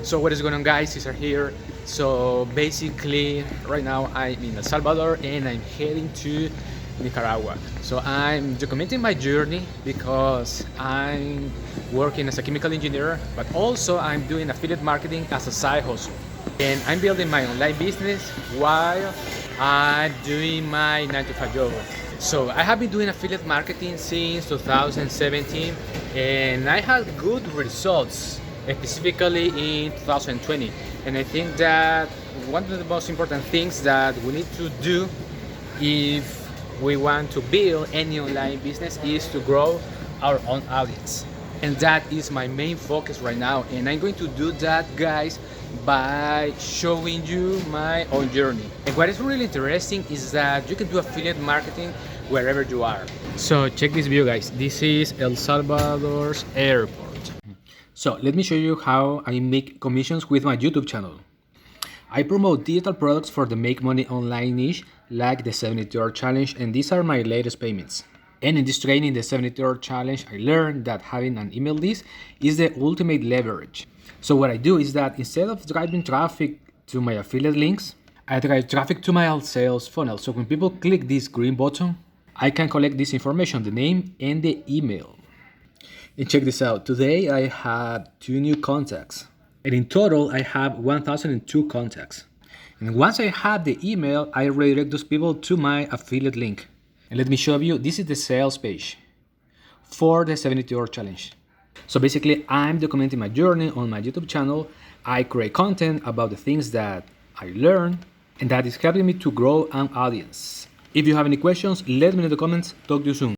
So what is going on, guys? Cesar here. So basically right now I'm in El Salvador and I'm heading to Nicaragua. So I'm documenting my journey because I'm working as a chemical engineer, but also I'm doing affiliate marketing as a side hustle. And I'm building my online business while I'm doing my 9 to 5 job. So I have been doing affiliate marketing since 2017 and I had good results, specifically in 2020. And I think that one of the most important things that we need to do if we want to build any online business is to grow our own audience. And that is my main focus right now. And I'm going to do that, guys, by showing you my own journey. And what is really interesting is that you can do affiliate marketing wherever you are. So check this view, guys. This is El Salvador's airport. So let me show you how I make commissions with my YouTube channel. I promote digital products for the make money online niche, like the 72-hour challenge, and these are my latest payments. And in this training, the 72-hour challenge, I learned that having an email list is the ultimate leverage. So what I do is that instead of driving traffic to my affiliate links, I drive traffic to my sales funnel. So when people click this green button, I can collect this information, the name and the email. And check this out. Today I had 2 new contacts. And in total, I have 1,002 contacts. And once I have the email, I redirect those people to my affiliate link. And let me show you, this is the sales page for the 72-hour challenge. So basically, I'm documenting my journey on my YouTube channel. I create content about the things that I learn, and that is helping me to grow an audience. If you have any questions, let me know in the comments. Talk to you soon.